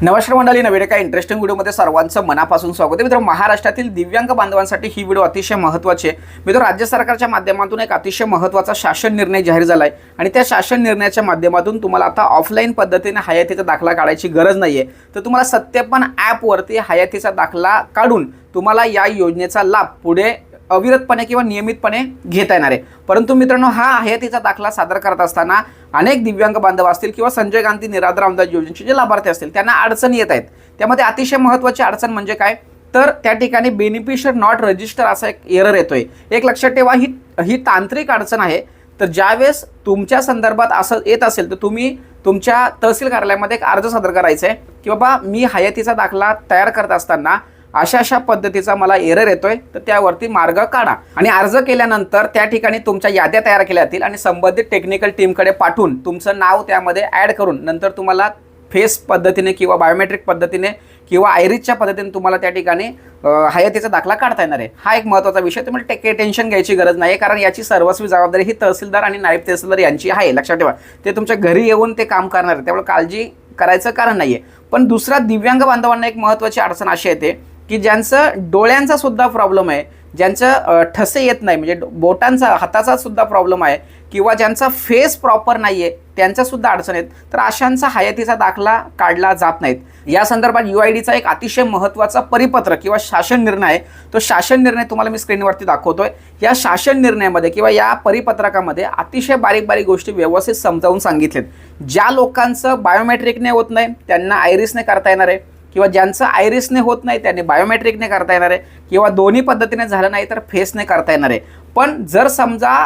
नमस्कार मंडळी, नवीन एका इंटरेस्टिंग व्हिडिओमध्ये सर्वांचं मनापासून स्वागत आहे. मित्रांनो, महाराष्ट्रातील दिव्यांग बांधवांसाठी ही व्हिडिओ अतिशय महत्त्वाची आहे. मित्रांनो, राज्य सरकारच्या माध्यमातून एक अतिशय महत्त्वाचा शासन निर्णय जाहीर झाला आहे आणि त्या शासन निर्णयाच्या माध्यमातून तुम्हाला आता ऑफलाईन पद्धतीने हयातीचा दाखला काढायची गरज नाहीये. तर तुम्हाला सत्यापन ॲपवरती हयातीचा दाखला काढून तुम्हाला या योजनेचा लाभ पुढे अविरतपणे किंवा नियमितपणे घेता येणार आहे. परंतु मित्रांनो, हा हयातीचा दाखला सादर करत असताना अनेक दिव्यांग बांधव असतील किंवा संजय गांधी निराधार अंदाज योजनेचे जे लाभार्थी असतील त्यांना अडचणी येत आहेत. त्यामध्ये अतिशय महत्त्वाची अडचण म्हणजे काय, तर त्या ठिकाणी बेनिफिशियर नॉट रजिस्टर असा एक एरर येतोय. एक लक्षात ठेवा, ही तांत्रिक अडचण आहे. तर ज्यावेळेस तुमच्या संदर्भात असं येत असेल तर तुम्ही तुमच्या तहसील कार्यालयामध्ये एक अर्ज सादर करायचा आहे की बाबा मी हयातीचा दाखला तयार करत असताना अशा पद्धतीचा मला एरर येतोय, तर त्यावरती मार्ग काढा. आणि अर्ज केल्यानंतर त्या ठिकाणी तुमच्या याद्या तयार केल्या जातील आणि संबंधित टेक्निकल टीमकडे पाठवून तुमचं नाव त्यामध्ये ॲड करून नंतर तुम्हाला फेस पद्धतीने किंवा बायोमेट्रिक पद्धतीने किंवा आयरिसच्या पद्धतीने तुम्हाला त्या ठिकाणी हयातीचा दाखला काढता येणार आहे. हा एक महत्त्वाचा विषय. तुम्हाला टेन्शन घ्यायची गरज नाही, कारण याची सर्वस्वी जबाबदारी ही तहसीलदार आणि नायब तहसीलदार यांची आहे. लक्षात ठेवा, ते तुमच्या घरी येऊन ते काम करणार आहे, त्यामुळे काळजी करायचं कारण नाही आहे. पण दुसरा, दिव्यांग बांधवांना एक महत्त्वाची अडचण अशी येते की ज्यांचं डोळ्यांचा सुद्धा प्रॉब्लेम आहे, ज्यांचं ठसे येत नाही, म्हणजे बोटांचा हाताचा सुद्धा प्रॉब्लेम आहे, किंवा ज्यांचा फेस प्रॉपर नाही आहे त्यांचा सुद्धा अडचण आहेत, तर अशांचा हयातीचा दाखला काढला जात नाहीत. या संदर्भात UIDचा एक अतिशय महत्त्वाचा परिपत्र किंवा शासन निर्णय आहे. तो शासन निर्णय तुम्हाला मी स्क्रीनवरती दाखवतोय. या शासन निर्णयामध्ये किंवा या परिपत्रकामध्ये अतिशय बारीक बारीक गोष्टी व्यवस्थित समजावून सांगितलेत. ज्या लोकांचं बायोमेट्रिकने होत नाही त्यांना आयरिसने करता येणार आहे, किंवा ज्यांचं आयरिसने होत नाही त्यांनी बायोमेट्रिकने करता येणार आहे, किंवा दोन्ही पद्धतीने झालं नाही तर फेसने करता येणार आहे. पण जर समजा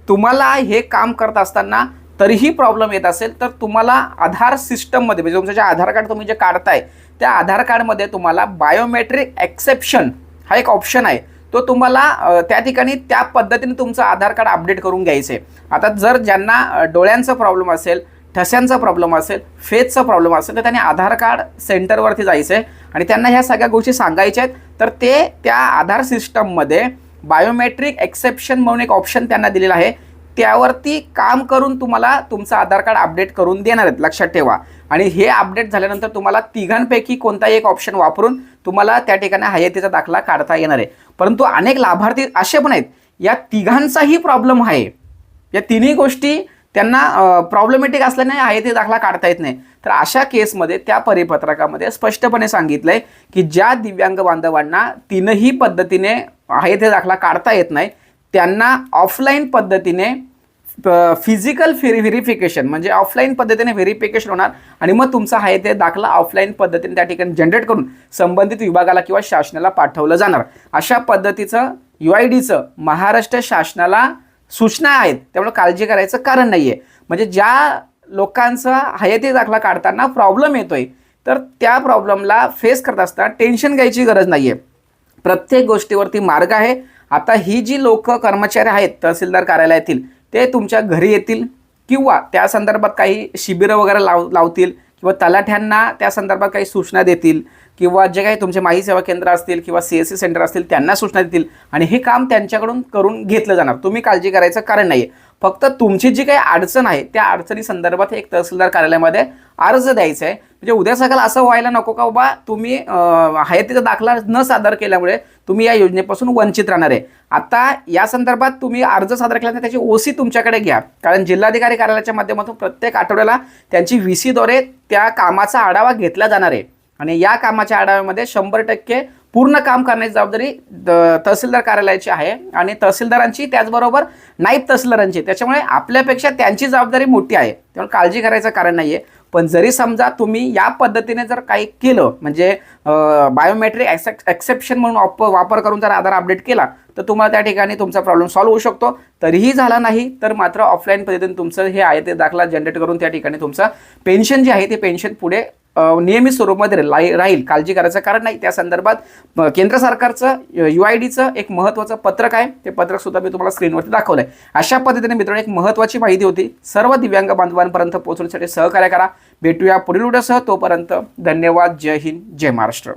तुम्हाला हे काम करत असताना तरीही प्रॉब्लेम येत असेल तर तुम्हाला आधार सिस्टममध्ये, म्हणजे तुमचं जे आधार कार्ड तुम्ही जे काढताय त्या आधार कार्डमध्ये तुम्हाला बायोमेट्रिक एक्सेप्शन हा एक ऑप्शन आहे. तो तुम्हाला त्या ठिकाणी त्या पद्धतीने तुमचं आधार कार्ड अपडेट करून घ्यायचं आहे. आता जर ज्यांना डोळ्यांचा प्रॉब्लेम असेल, ठस्यांचा प्रॉब्लेम असेल, फेसचा प्रॉब्लेम असेल, तर त्यांनी आधार कार्ड सेंटरवरती जायचं आहे आणि त्यांना ह्या सगळ्या गोष्टी सांगायच्या आहेत. तर ते त्या आधार सिस्टममध्ये बायोमेट्रिक एक्सेप्शन म्हणून एक ऑप्शन त्यांना दिलेला आहे, त्यावरती काम करून तुम्हाला तुमचं आधार कार्ड अपडेट करून देणार आहेत. लक्षात ठेवा. आणि हे अपडेट झाल्यानंतर तुम्हाला तिघांपैकी कोणताही एक ऑप्शन वापरून तुम्हाला त्या ठिकाणी हयातीचा दाखला काढता येणार आहे. परंतु अनेक लाभार्थी असे पण आहेत या तिघांचाही प्रॉब्लेम आहे, या तिन्ही गोष्टी त्यांना प्रॉब्लेमॅटिक असल्याने हयाती दाखला काढता येत नाही. तर अशा केसमध्ये त्या परिपत्रकामध्ये स्पष्टपणे सांगितलंय की ज्या दिव्यांग बांधवांना तीनही पद्धतीने हयाती दाखला काढता येत नाही त्यांना ऑफलाईन पद्धतीने फिजिकल व्हेरिफिकेशन, म्हणजे ऑफलाईन पद्धतीने व्हेरिफिकेशन होणार आणि मग तुमचा हयाती दाखला ऑफलाईन पद्धतीने त्या ठिकाणी जनरेट करून संबंधित विभागाला किंवा शासनाला पाठवलं जाणार. अशा पद्धतीचं UIDचं महाराष्ट्र शासनाला सूचना आहेत, त्यामुळे काळजी करायचं कारण नाही आहे. म्हणजे ज्या लोकांचा हयाती दाखला काढताना प्रॉब्लेम येतोय तर त्या प्रॉब्लेमला फेस करत असताना टेन्शन घ्यायची गरज नाही आहे. प्रत्येक गोष्टीवरती मार्ग आहे. आता ही जी लोक कर्मचारी आहेत तहसीलदार कार्यालयातील, ते तुमच्या घरी येतील किंवा त्या संदर्भात काही शिबिरं वगैरे लावतील किंवा तलाठ्यांना त्या संदर्भात काही सूचना देतील, किंवा जे काही तुमचे माही सेवा केंद्र असतील किंवा CSC सेंटर असतील त्यांना सूचना देतील आणि हे काम त्यांच्याकडून करून घेतलं जाणार. तुम्ही काळजी करायचं कारण नाही आहे. फक्त तुमची जी काही अडचण आहे त्या अडचणी संदर्भात एक तहसीलदार कार्यालयामध्ये अर्ज द्यायचा आहे. म्हणजे उद्या सकाळ असं व्हायला नको का बाबा तुम्ही हयातीचा दाखला न सादर केल्यामुळे तुम्ही या योजनेपासून वंचित राहणार आहे. आता या संदर्भात तुम्ही अर्ज सादर केल्यानंतर त्याची OC तुमच्याकडे घ्या, कारण जिल्हाधिकारी कार्यालयाच्या माध्यमातून प्रत्येक आठवड्याला त्यांची VC द्वारे त्या कामाचा आढावा घेतला जाणार आहे आणि या कामाच्या आढाव्यामध्ये 100% पूर्ण काम करण्याची जबाबदारी तहसीलदार कार्यालयाची आहे आणि तहसीलदारांची त्याचबरोबर नायब तहसीलदारांची. त्याच्यामुळे आपल्यापेक्षा त्यांची जबाबदारी मोठी आहे, त्यामुळे काळजी करायचं कारण नाही आहे. पण जरी समजा तुम्ही या पद्धतीने जर काही केलं, म्हणजे बायोमेट्रिक एक्सेप्शन म्हणून वापर करून जर आधार अपडेट केला तर तुम्हाला त्या ठिकाणी तुमचा प्रॉब्लेम सॉल्व्ह होऊ शकतो. तरीही झाला नाही तर मात्र ऑफलाईन पद्धतीने तुमचं हे हयाती दाखला जनरेट करून त्या ठिकाणी तुमचं पेन्शन जे आहे ते पेन्शन पुढे नियमित स्वरूपामध्ये राहील. काळजी करायचं कारण नाही. त्या संदर्भात केंद्र सरकारचं UIDचं एक महत्त्वाचं पत्रक आहे, ते पत्रक सुद्धा मी तुम्हाला स्क्रीनवरती दाखवलं आहे. अशा पद्धतीने मित्रांनो एक महत्त्वाची माहिती होती, सर्व दिव्यांग बांधवांपर्यंत पोहोचवण्यासाठी सहकार्य करा. भेटूया पुढील व्हिडिओसह. तोपर्यंत धन्यवाद. जय हिंद, जय महाराष्ट्र.